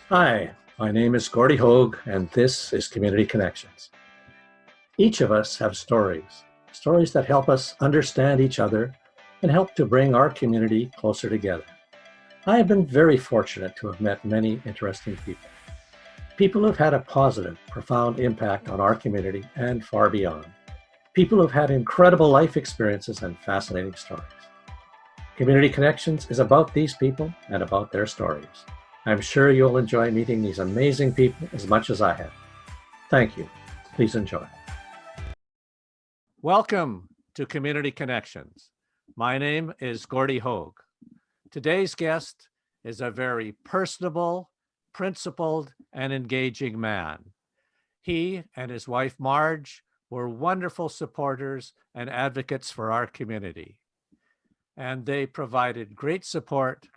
Hi, my name is Gordy Hoag, and this is Community Connections. Each of us have stories that help us understand each other and help to bring our community closer together. I have been very fortunate to have met many interesting people. People who've had a positive, profound impact on our community and far beyond. People who've had incredible life experiences and fascinating stories. Community Connections is about these people and about their stories. I'm sure you'll enjoy meeting these amazing people as much as I have. Thank you. Please enjoy. Welcome to Community Connections. My name is Gordy Hoag. Today's guest is a very personable, principled, and engaging man. He and his wife Marge were wonderful supporters and advocates for our community, and they provided great support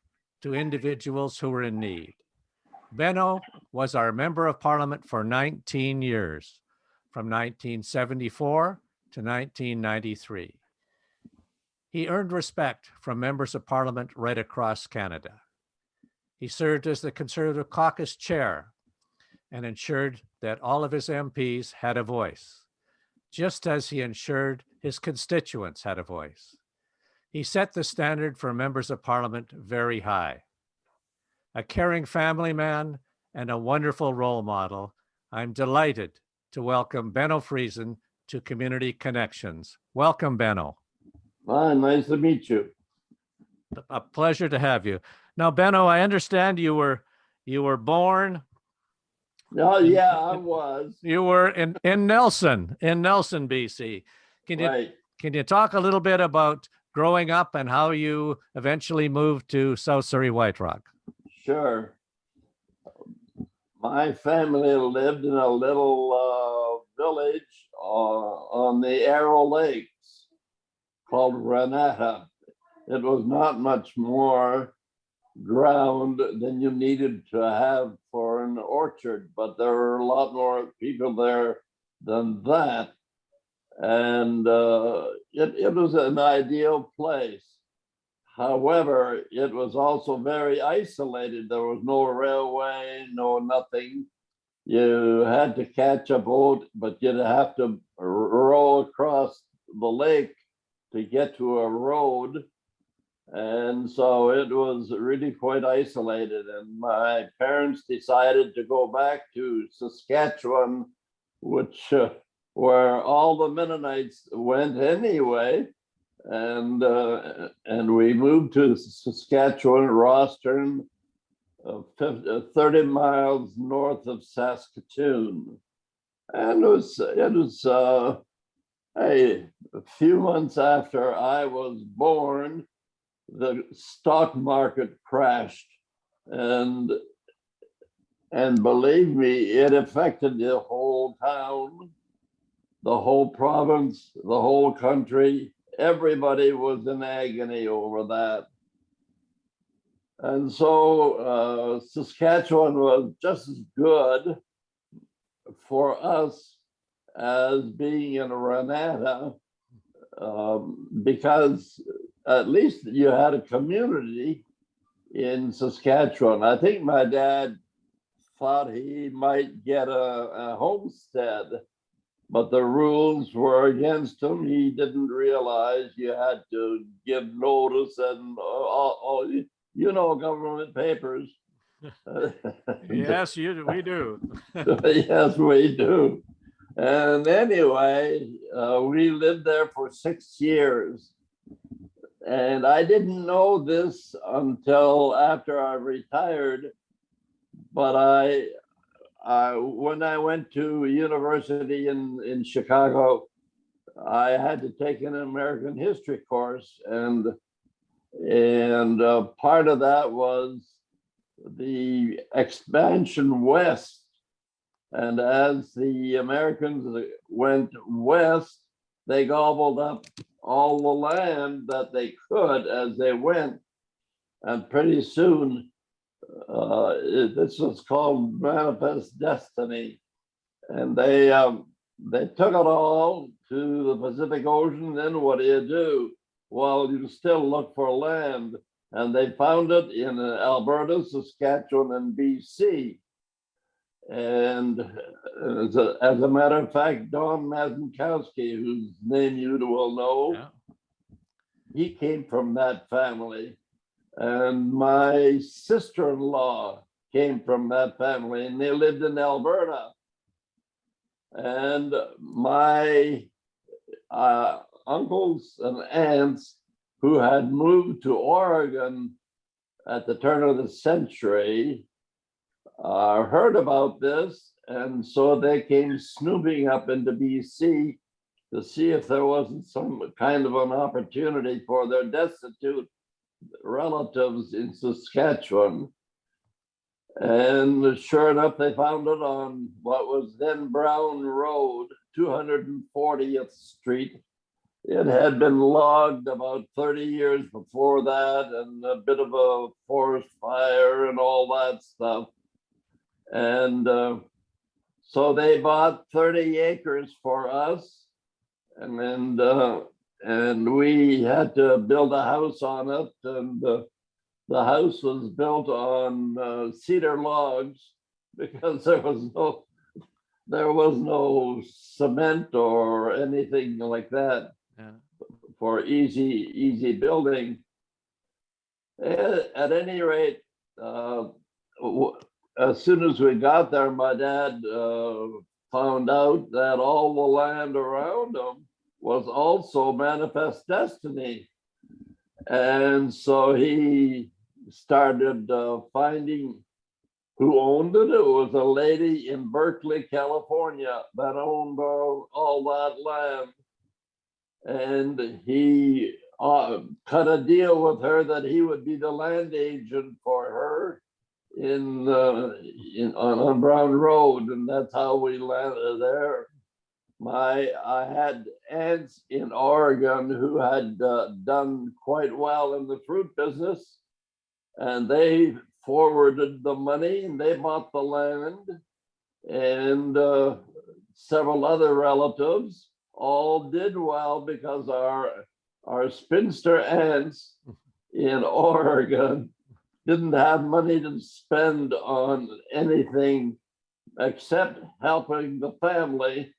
to individuals who were in need. Benno was our Member of Parliament for 19 years, from 1974 to 1993. He earned respect from members of Parliament right across Canada. He served as the Conservative Caucus Chair and ensured that all of his MPs had a voice, just as he ensured his constituents had a voice. He set the standard for members of Parliament very high. A caring family man and a wonderful role model, I'm delighted to welcome Benno Freisen to Community Connections. Welcome, Benno. Hi, nice to meet you. A pleasure to have you. Now, Benno, I understand you were born. Oh, yeah, I was. You were in Nelson, BC. Can you talk a little bit about growing up and how you eventually moved to South Surrey White Rock? Sure. My family lived in a little village on the Arrow Lakes called Renata. It was not much more ground than you needed to have for an orchard, but there were a lot more people there than that. And it was an ideal place. However, it was also very isolated. There was no railway, no nothing. You had to catch a boat, but you'd have to row across the lake to get to a road. And so it was really quite isolated. And my parents decided to go back to Saskatchewan, which where all the Mennonites went anyway. And we moved to Saskatchewan, Rostern, 30 miles north of Saskatoon. And it was a few months after I was born, the stock market crashed, and believe me, it affected the whole town, the whole province, the whole country. Everybody was in agony over that. And so Saskatchewan was just as good for us as being in Renata, because at least you had a community in Saskatchewan. I think my dad thought he might get a homestead, but the rules were against him. He didn't realize you had to give notice and you know, government papers. Yes, we do. Yes, we do. And anyway, we lived there for 6 years. And I didn't know this until after I retired, but when I went to university in Chicago, I had to take an American history course, and part of that was the expansion west. And as the Americans went west, they gobbled up all the land that they could as they went. And pretty soon, this was called Manifest Destiny. And they took it all to the Pacific Ocean. Then what do? Well, you still look for land. and they found it in Alberta, Saskatchewan, and BC. And as a matter of fact, Don Mazenkowski, whose name you will know, Yeah. he came from that family. And my sister-in-law came from that family, and they lived in Alberta. And my uncles and aunts who had moved to Oregon at the turn of the century heard about this, and so they came snooping up into BC to see if there wasn't some kind of an opportunity for their destitute relatives in Saskatchewan. And sure enough, they found it on what was then Brown Road, 240th Street. It had been logged about 30 years before that, and a bit of a forest fire and all that stuff. And so they bought 30 acres for us, and we had to build a house on it. And the house was built on cedar logs because there was no cement or anything like that. Yeah. For easy building. At any rate, as soon as we got there, my dad found out that all the land around him was also manifest destiny. And so he started finding who owned it. It was a lady in Berkeley, California, that owned all that land. And he cut a deal with her that he would be the land agent for her on Brown Road, and that's how we landed there. I had aunts in Oregon who had done quite well in the fruit business, and they forwarded the money and they bought the land, and several other relatives all did well because our spinster aunts in Oregon didn't have money to spend on anything except helping the family.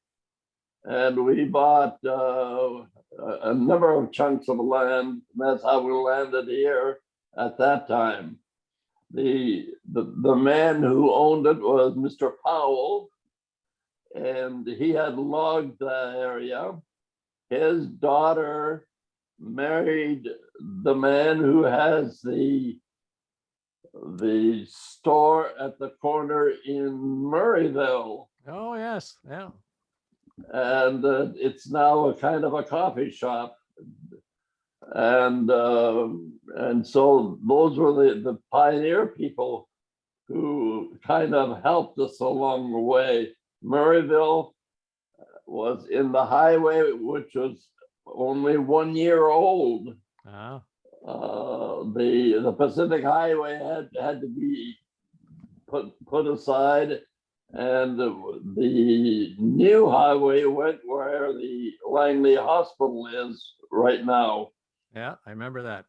And we bought a number of chunks of land. That's how we landed here at that time. The man who owned it was Mr. Powell, and he had logged the area. His daughter married the man who has the store at the corner in Murrayville. Oh, yes. Yeah. And it's now a kind of a coffee shop. And so those were the pioneer people who kind of helped us along the way. Murrayville was in the highway, which was only 1 year old. Uh-huh. The Pacific Highway had to be put aside, and the new highway went where the Langley Hospital is right now. Yeah, I remember that.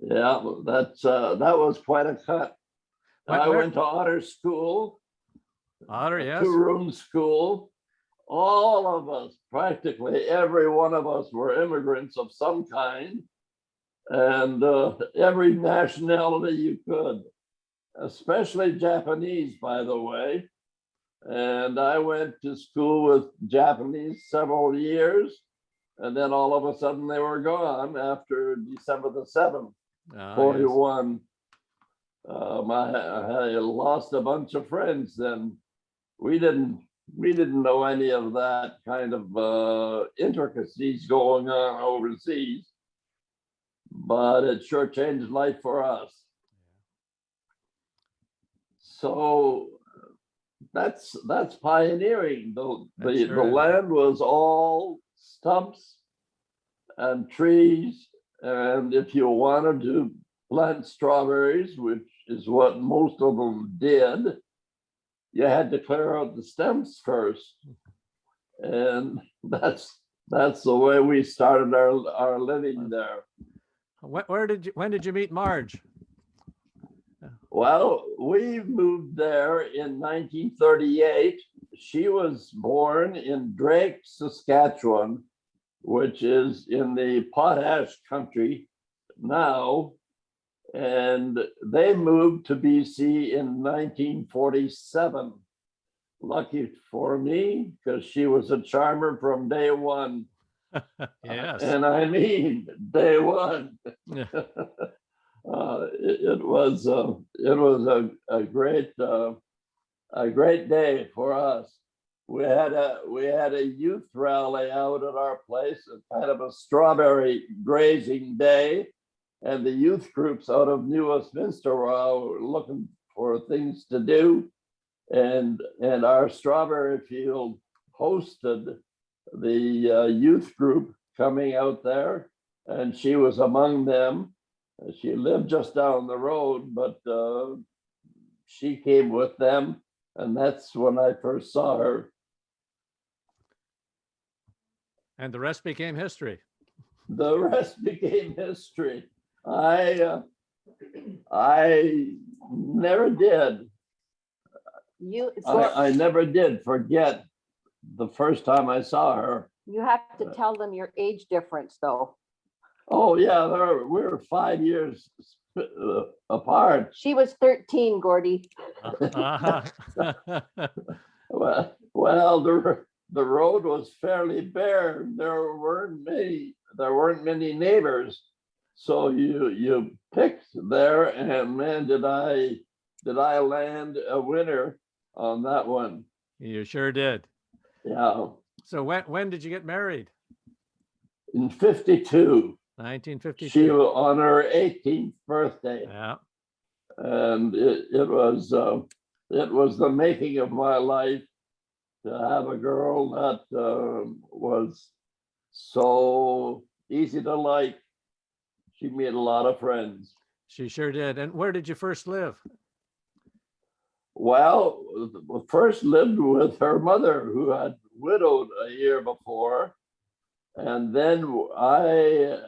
Yeah, that was quite a cut. I went to Otter School. Otter, yes. 2-room school. All of us, practically every one of us, were immigrants of some kind, and every nationality you could, especially Japanese, by the way. And I went to school with Japanese several years, and then all of a sudden they were gone after December the 7th, 41. Yes. I lost a bunch of friends then. We didn't know any of that kind of intricacies going on overseas, but it sure changed life for us. So that's pioneering. The land was all stumps and trees, and if you wanted to plant strawberries, which is what most of them did, you had to clear out the stems first. And that's the way we started our living there. When did you meet Marge? Well, we moved there in 1938. She was born in Drake, Saskatchewan, which is in the potash country now. And they moved to BC in 1947. Lucky for me, because she was a charmer from day one. Yes. And I mean, day one. Yeah. It was a great day for us. We had a youth rally out at our place, a kind of a strawberry grazing day, and the youth groups out of New Westminster were out looking for things to do, and our strawberry field hosted the youth group coming out there, and she was among them. She lived just down the road, but she came with them, and that's when I first saw her. And the rest became history. The rest became history. I never did. I never did forget the first time I saw her. You have to tell them your age difference, though. Oh yeah, we were 5 years apart. She was 13, Gordy. Uh-huh. Well, the road was fairly bare. There weren't many neighbors, so you picked there, and man, did I land a winner on that one. You sure did. Yeah. So when did you get married? In 52. 1952. She was on her 18th birthday. Yeah. And it was the making of my life to have a girl that was so easy to like. She made a lot of friends. She sure did. And where did you first live? Well, first lived with her mother, who had widowed a year before, and then I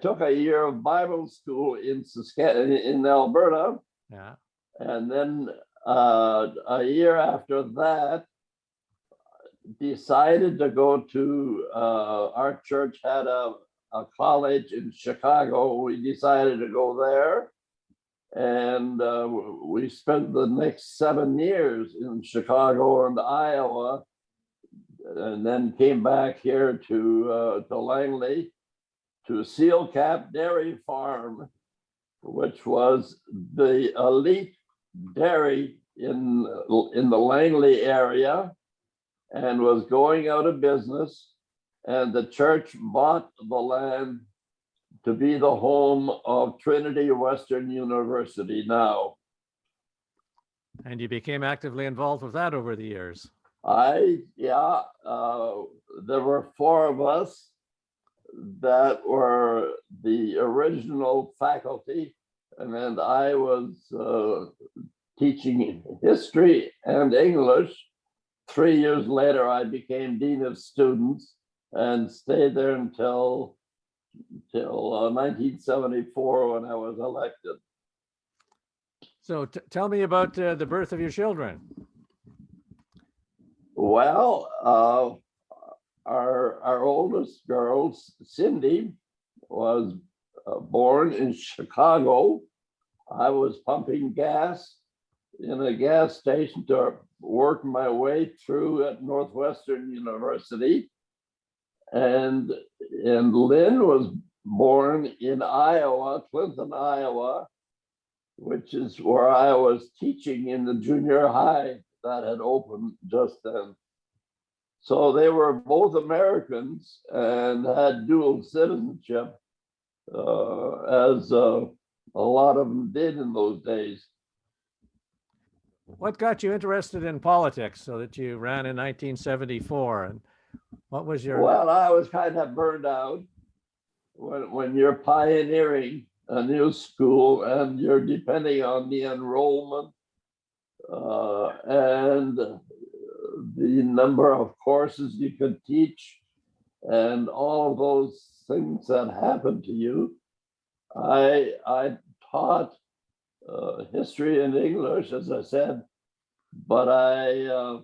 took a year of Bible school in in Alberta. Yeah. And then a year after that, decided to go to, our church had a college in Chicago. We decided to go there. And we spent the next 7 years in Chicago and Iowa, and then came back here to Langley, to Seal Cap Dairy Farm, which was the elite dairy in the Langley area, and was going out of business. And the church bought the land to be the home of Trinity Western University now. And you became actively involved with that over the years. There were 4 of us that were the original faculty, and then I was teaching history and English. 3 years later, I became dean of students and stayed there until 1974, when I was elected. So tell me about the birth of your children. Well, our oldest girl, Cindy, was born in Chicago. I was pumping gas in a gas station to work my way through at Northwestern University. And Lynn was born in Iowa, Clinton, Iowa, which is where I was teaching in the junior high that had opened just then. So they were both Americans and had dual citizenship, as a lot of them did in those days. What got you interested in politics so that you ran in 1974? And what was your... Well, I was kind of burned out when you're pioneering a new school and you're depending on the enrollment and the number of courses you could teach and all of those things that happen to you. I taught history and English, as I said, but I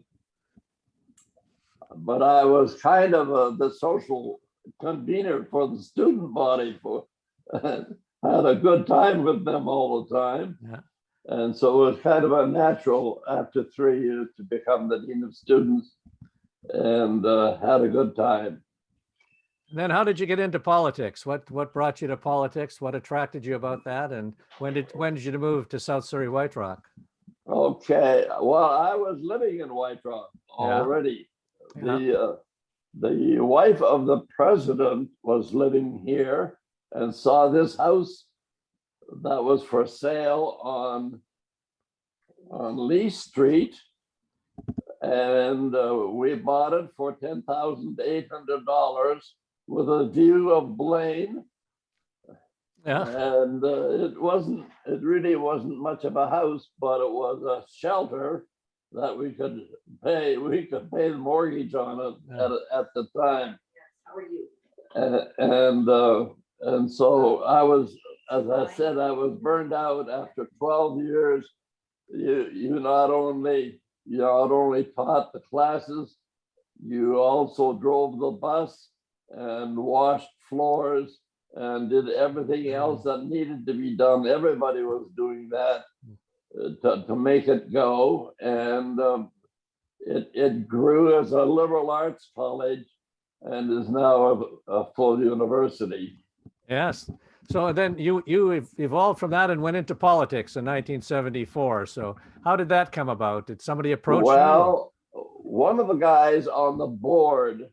was kind of the social convener for the student body. For had a good time with them all the time. Yeah. And so it was kind of a natural after 3 years to become the dean of students, and had a good time. And then how did you get into politics? What brought you to politics? What attracted you about that? And when did you move to South Surrey White Rock? Okay, well, I was living in White Rock already. Yeah. The wife of the president was living here and saw this house that was for sale on Lee Street, and we bought it for $10,800 with a view of Blaine. Yeah. And it really wasn't much of a house, but it was a shelter that we could pay the mortgage on it at the time. How are you? And so I was, as I said, I was burned out after 12 years. You not only taught the classes, you also drove the bus and washed floors and did everything else that needed to be done. Everybody was doing that to make it go. And it grew as a liberal arts college and is now a full university. Yes. So then you evolved from that and went into politics in 1974. So how did that come about? Did somebody approach you? Well, one of the guys on the board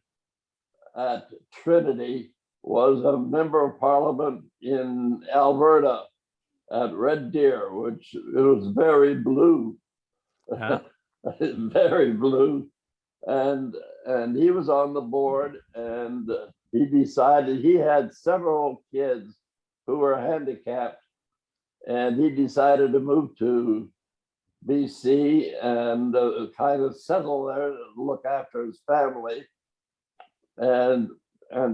at Trinity was a member of parliament in Alberta at Red Deer, which it was very blue, very blue. And he was on the board, and he decided he had several kids who were handicapped, and he decided to move to BC and kind of settle there, look after his family. And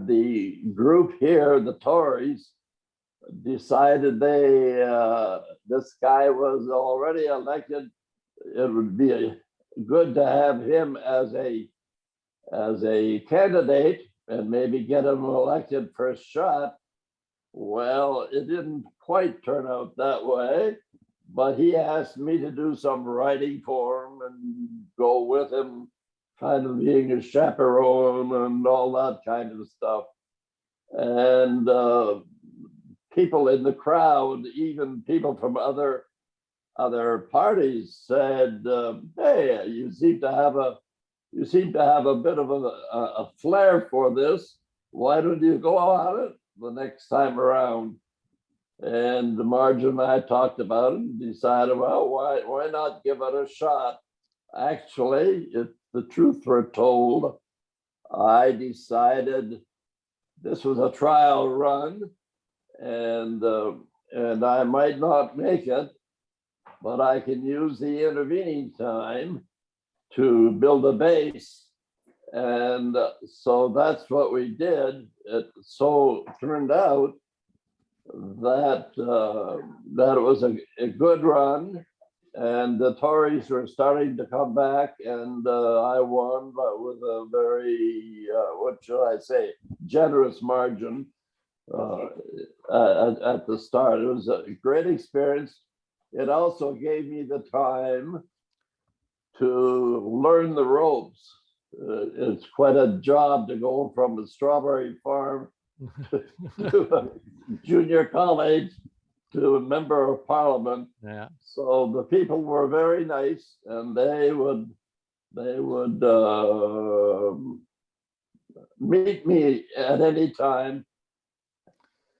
the group here, the Tories, decided this guy was already elected. It would be good to have him as a candidate and maybe get him elected first shot. Well, it didn't quite turn out that way, but he asked me to do some writing for him and go with him, kind of being a chaperone and all that kind of stuff. And people in the crowd, even people from other parties, said, "Hey, you seem to have a bit of a flair for this. Why don't you go on it the next time around?" And Marge and I talked about it and decided, well, why not give it a shot? Actually, if the truth were told, I decided this was a trial run, and I might not make it, but I can use the intervening time to build a base. And so that's what we did. It so turned out that it was a good run, and the Tories were starting to come back, and I won, but with a very, what should I say, generous margin at the start. It was a great experience. It also gave me the time to learn the ropes. It's quite a job to go from a strawberry farm to a junior college to a member of parliament. Yeah. So the people were very nice, and they would meet me at any time,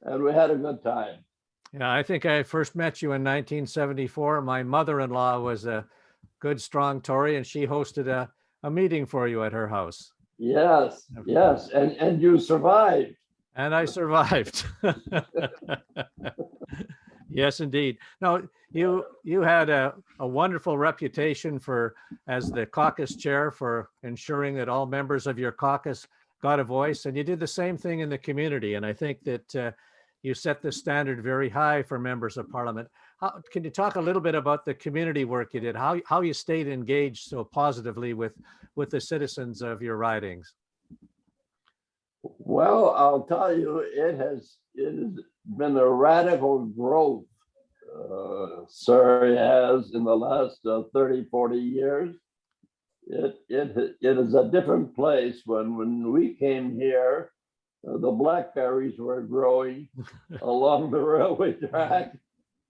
and we had a good time. Yeah, I think I first met you in 1974. My mother-in-law was a good, strong Tory, and she hosted a meeting for you at her house. Yes, yes, and you survived. And I survived. Yes, indeed. Now, you had a wonderful reputation as the caucus chair for ensuring that all members of your caucus got a voice, and you did the same thing in the community. And I think that you set the standard very high for members of parliament. Can you talk a little bit about the community work you did? How you stayed engaged so positively with the citizens of your ridings? Well, I'll tell you, it has been a radical growth. Surrey has in the last 30, 40 years. It is a different place. When we came here, the blackberries were growing along the railway track,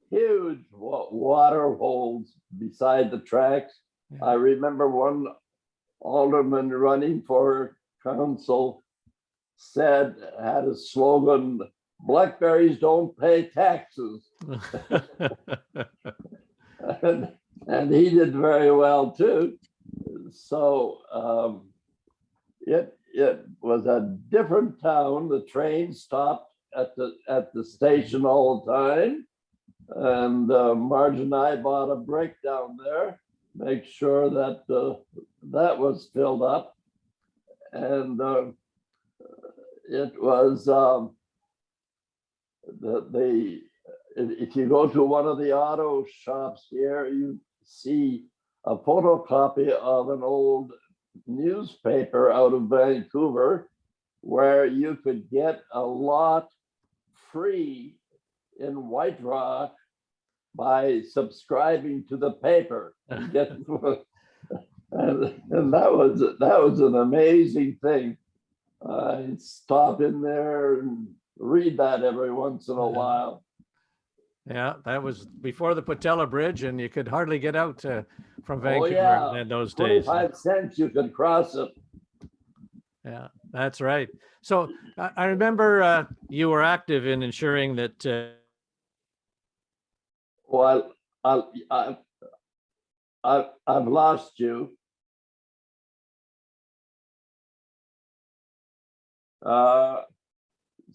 huge water holes beside the tracks. Yeah. I remember one alderman running for council had a slogan, "Blackberries don't pay taxes." and he did very well too. So it was a different town. The train stopped at the station all the time, and Marge and I bought a brick down there, make sure that that was filled up, and it was if you go to one of the auto shops here, you see a photocopy of an old newspaper out of Vancouver where you could get a lot free in White Rock by subscribing to the paper and get and that was an amazing thing. I'd stop in there and read that every once in a while. Yeah, that was before the Patella Bridge, and you could hardly get out from Vancouver yeah. in those days. 25 cents you could cross it. Yeah, that's right. So I remember you were active in ensuring that. Well, I've lost you.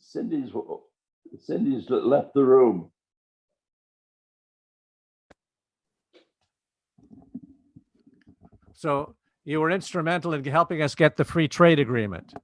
Cindy's left the room. So you were instrumental in helping us get the free trade agreement.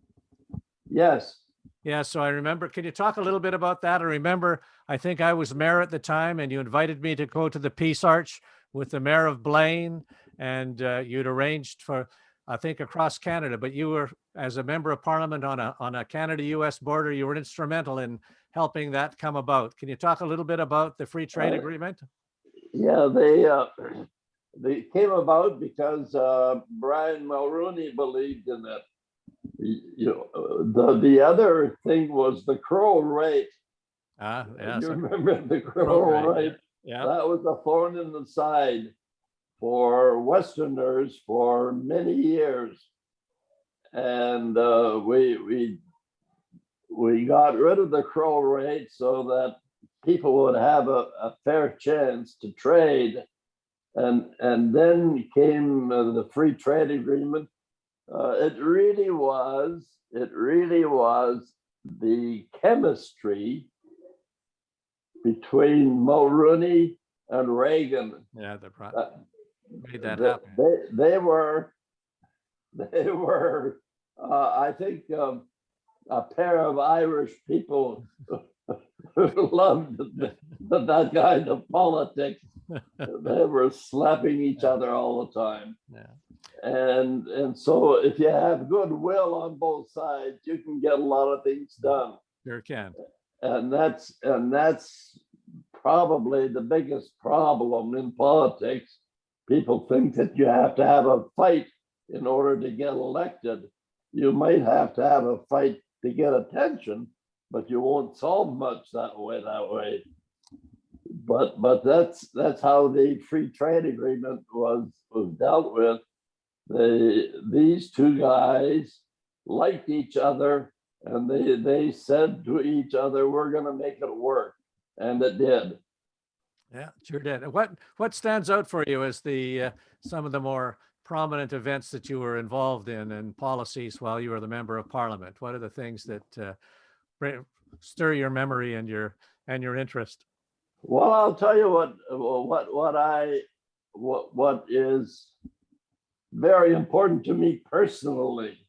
Yes. Yeah, so I remember, can you talk a little bit about that? I remember, I think I was mayor at the time, and you invited me to go to the Peace Arch with the mayor of Blaine, and you'd arranged for, I think, across Canada, but you were, as a member of parliament on a Canada-US border, you were instrumental in helping that come about. Can you talk a little bit about the free trade agreement? Yeah, they came about because Brian Mulrooney believed in it. The other thing was the Crow rate. Yeah. You remember the Crow rate? Yeah. That was a thorn in the side for Westerners for many years, and we got rid of the Crow rate so that people would have a fair chance to trade. And then came the free trade agreement. It really was the chemistry between Mulrooney and Reagan. Yeah, made that happen. They were I think a pair of Irish people who loved that kind of politics. They were slapping each other all the time. Yeah. And so if you have goodwill on both sides, you can get a lot of things done. Sure can. And that's probably the biggest problem in politics. People think that you have to have a fight in order to get elected. You might have to have a fight to get attention, but you won't solve much that way. But that's how the free trade agreement was dealt with. These two guys liked each other, and they said to each other, "We're going to make it work," and it did. Yeah, sure did. What stands out for you as some of the more prominent events that you were involved in and policies while you were the member of parliament? What are the things that stir your memory and your interest? Well, I'll tell you what is very important to me personally.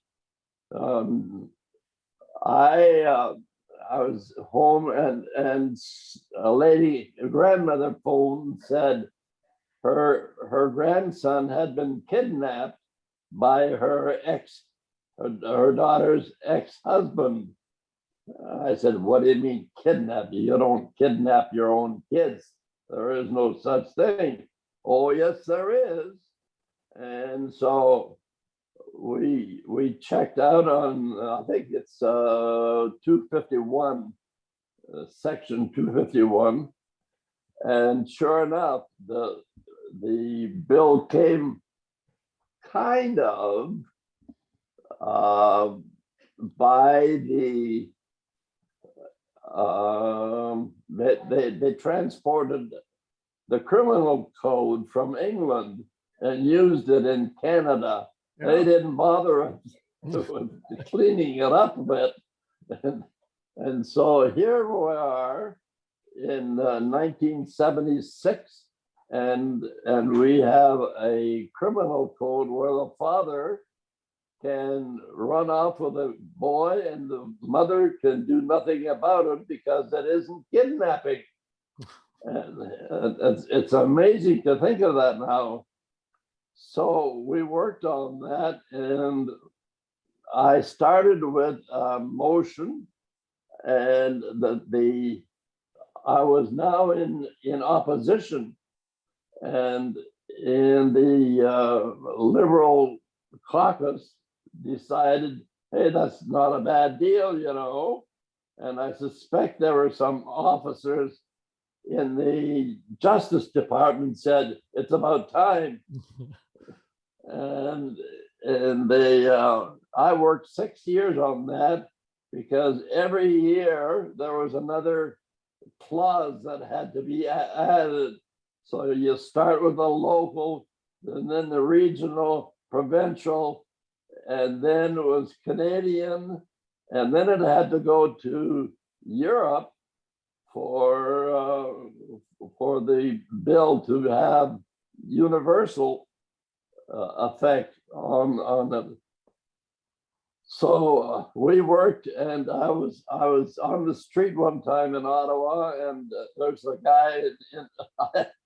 I I was home, and a lady, a grandmother phoned, said her grandson had been kidnapped by her daughter's ex-husband. I said, what do you mean kidnap? You don't kidnap your own kids. There is no such thing. Oh, yes, there is. And so we checked out on, I think it's 251, section 251. And sure enough, the bill came kind of by the they transported the criminal code from England and used it in Canada. Yeah. They didn't bother with cleaning it up a bit. And so here we are in 1976, and we have a criminal code where the father can run off with a boy and the mother can do nothing about it because it isn't kidnapping. And it's amazing to think of that now. So we worked on that, and I started with motion, and I was now in opposition, and in the Liberal caucus decided, hey, that's not a bad deal, you know. And I suspect there were some officers in the Justice Department said, it's about time. and I worked 6 years on that, because every year there was another clause that had to be added. So you start with the local, and then the regional, provincial, and then it was Canadian, and then it had to go to Europe for the bill to have universal effect on it. So we worked, and I was on the street one time in Ottawa, and there's a guy,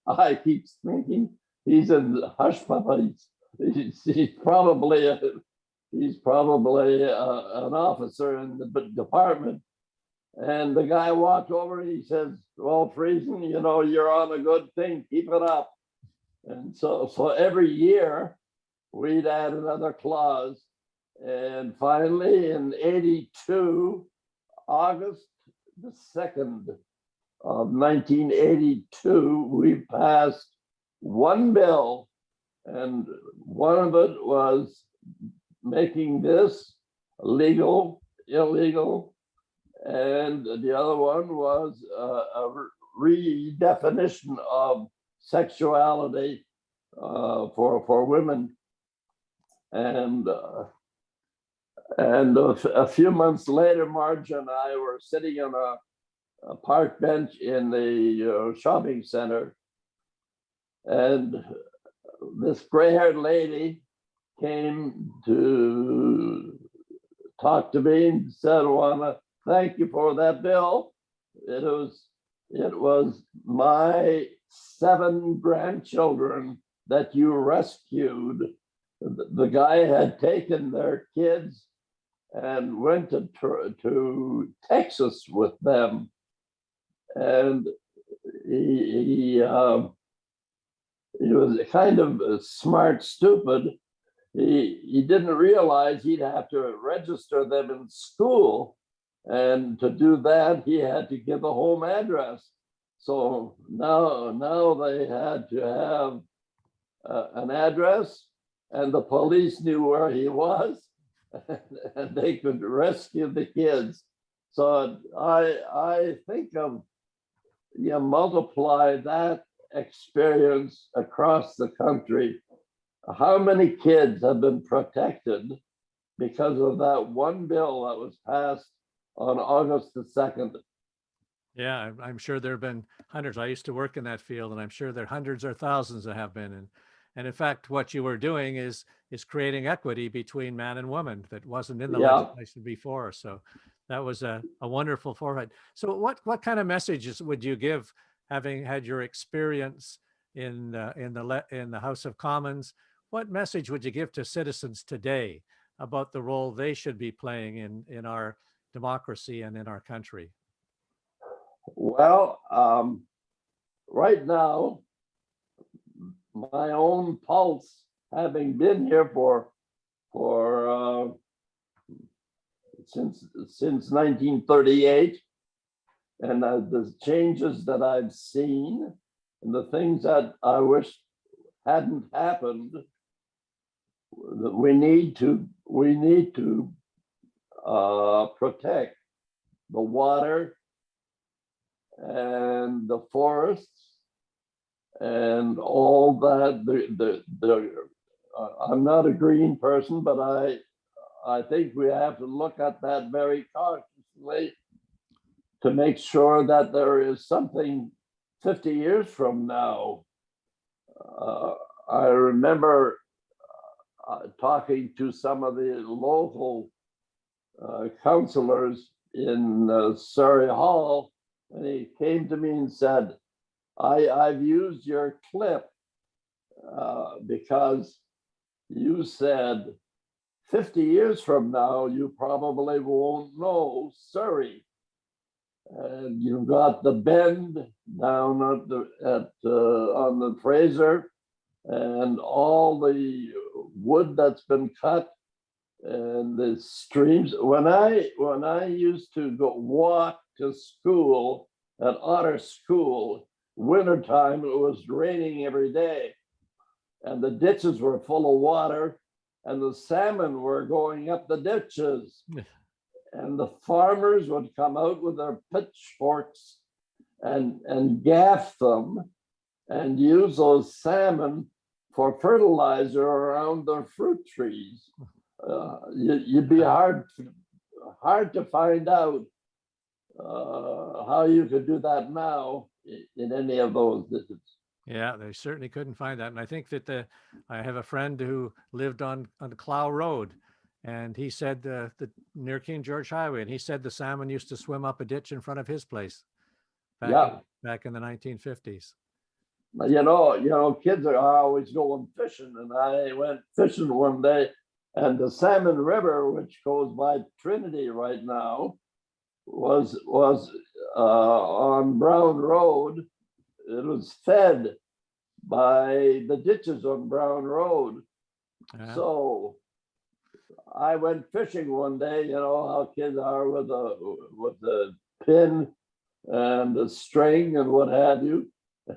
I keep thinking he's in hush puppy. He's probably an officer in the department. And the guy walked over and he says, well, Freisen, you know, you're on a good thing, keep it up. And so every year we'd add another clause. And finally in 82, August the 2nd of 1982, we passed one bill, and one of it was making this legal, illegal, and the other one was a redefinition of sexuality for women. And a few months later, Marge and I were sitting on a park bench in the shopping center, and this gray-haired lady came to talk to me and said, I want to thank you for that bill. It was my 7 grandchildren that you rescued. The guy had taken their kids and went to Texas with them, and he was kind of smart, stupid. He didn't realize he'd have to register them in school, and to do that he had to give a home address. So now they had to have an address, and the police knew where he was, and they could rescue the kids. So I think of, you multiply that experience across the country, how many kids have been protected because of that one bill that was passed on August the 2nd. Yeah, I'm sure there have been hundreds. I used to work in that field, and I'm sure there are hundreds or thousands that have been. And in fact, what you were doing is creating equity between man and woman that wasn't in the Yeah. legislation before. So That was a wonderful forward. So what kind of messages would you give, having had your experience in the House of Commons? What message would you give to citizens today about the role they should be playing in our democracy and in our country? Well, right now, my own pulse, having been here for since 1938, and the changes that I've seen and the things that I wish hadn't happened, that we need to protect the water and the forests and all that. I'm not a green person, but I think we have to look at that very cautiously to make sure that there is something 50 years from now. I remember talking to some of the local councillors in Surrey Hall, and he came to me and said, I've used your clip because you said 50 years from now, you probably won't know Surrey. And you got the bend down on the Fraser, and all the wood that's been cut, and the streams. When I used to go walk to school at Otter School, wintertime, it was raining every day, and the ditches were full of water, and the salmon were going up the ditches. And the farmers would come out with their pitchforks and gaff them and use those salmon for fertilizer around their fruit trees. You'd be hard to find out how you could do that now in any of those ditches. Yeah, they certainly couldn't find that. And I think that I have a friend who lived on the Clough Road, and he said near King George Highway, and he said the salmon used to swim up a ditch in front of his place back in the 1950s. You know, kids are always going fishing, and I went fishing one day, and the Salmon River, which goes by Trinity right now, was on Brown Road. It was fed by the ditches on Brown Road. So I went fishing one day. You know how kids are with the pin and the string and what have you.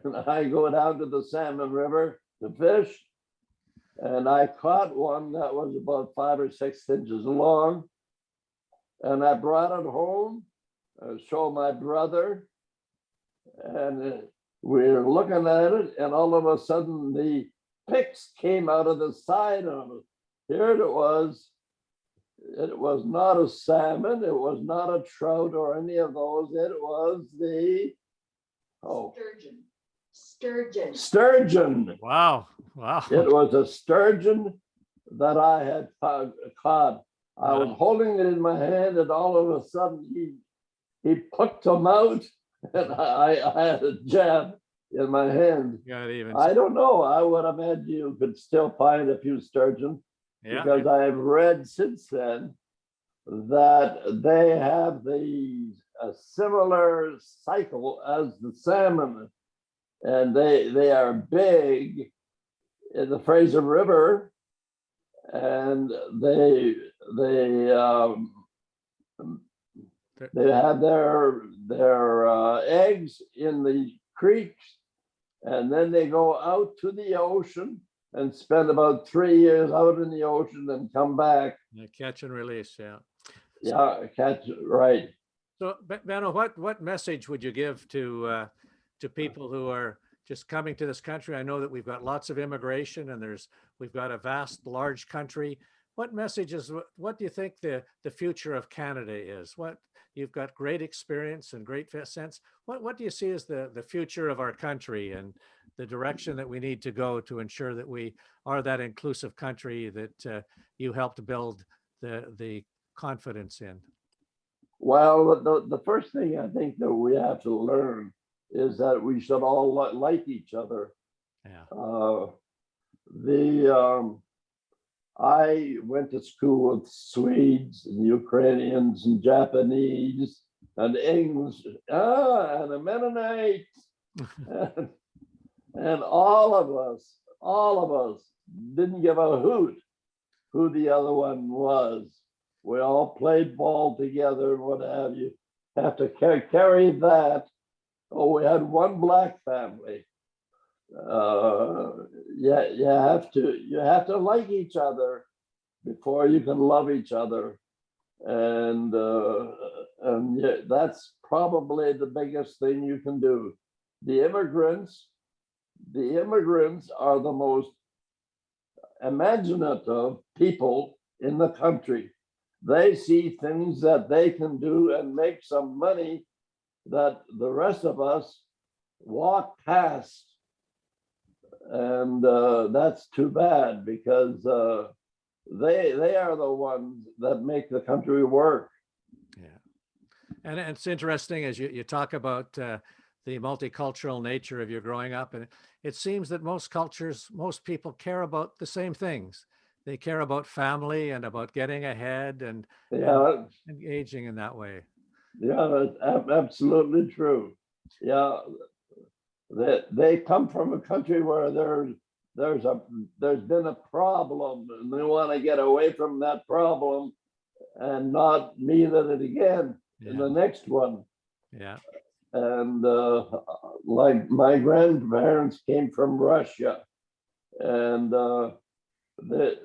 And I go down to the Salmon River to fish, and I caught one that was about 5 or 6 inches long, and I brought it home, showed my brother, and we're looking at it, and all of a sudden the picks came out of the side of it. Here it was. It was not a salmon. It was not a trout or any of those. It was the sturgeon. Wow. It was a sturgeon that I had caught. I was holding it in my hand, and all of a sudden he plucked them out, and I had a jab in my hand. I don't know. I would imagine you could still find a few sturgeon, because I have read since then that they have a similar cycle as the salmon, and they are big in the Fraser River, and they have their eggs in the creeks, and then they go out to the ocean and spend about 3 years out in the ocean and come back. Catch and release, Catch, right. So, Benno, what message would you give to people who are just coming to this country? I know that we've got lots of immigration, and we've got a vast, large country. What messages? What do you think the future of Canada is? You've got great experience and great sense. What do you see as the future of our country and the direction that we need to go to ensure that we are that inclusive country that you helped build the confidence in? Well, the first thing I think that we have to learn is that we should all like each other. Yeah. I went to school with Swedes and Ukrainians and Japanese and English, and a Mennonite, and all of us didn't give a hoot who the other one was. We all played ball together and what have you. Have to carry that. Oh, we had one black family. Yeah, you have to like each other before you can love each other, and yeah, that's probably the biggest thing you can do. The immigrants are the most imaginative people in the country. They see things that they can do and make some money that the rest of us walk past. And that's too bad, because they are the ones that make the country work. Yeah. And it's interesting as you talk about the multicultural nature of your growing up. And it seems that most cultures, most people care about the same things. They care about family and about getting ahead and Yeah, engaging in that way. yeah, that's absolutely true. Yeah, they come from a country where there's been a problem, and they want to get away from that problem and not meet it again in the next one. Yeah. And like my grandparents came from Russia, and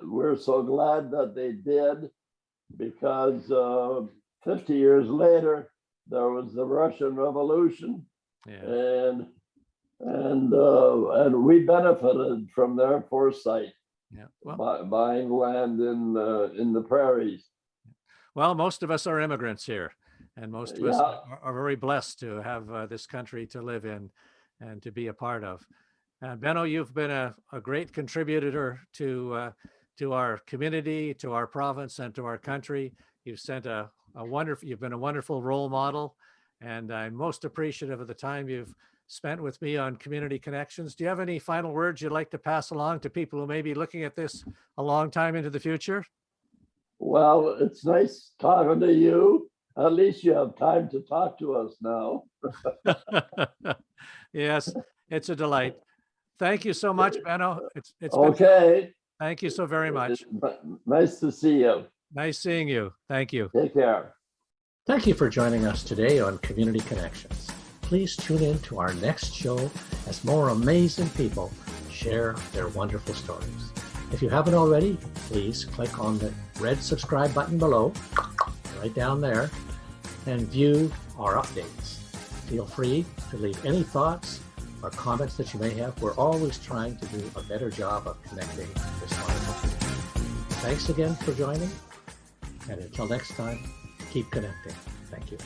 we're so glad that they did, because 50 years later there was the Russian Revolution, Yeah. and we benefited from their foresight. Yeah. Well, Buying land in the prairies. well, most of us are immigrants here, and most of us are very blessed to have this country to live in and to be a part of. Benno, you've been a great contributor to our community, to our province, and to our country. You've sent you've been a wonderful role model, and I'm most appreciative of the time you've spent with me on Community Connections. Do you have any final words you'd like to pass along to people who may be looking at this a long time into the future? Well, it's nice talking to you. At least you have time to talk to us now. Yes, it's a delight. Thank you so much, Benno. It's okay. Thank you so very much. Nice to see you. Nice seeing you. Thank you. Take care. Thank you for joining us today on Community Connections. Please tune in to our next show as more amazing people share their wonderful stories. If you haven't already, please click on the red subscribe button below, right down there, and view our updates. Feel free to leave any thoughts or comments that you may have. We're always trying to do a better job of connecting this wonderful community. Thanks again for joining, and until next time, keep connecting. Thank you.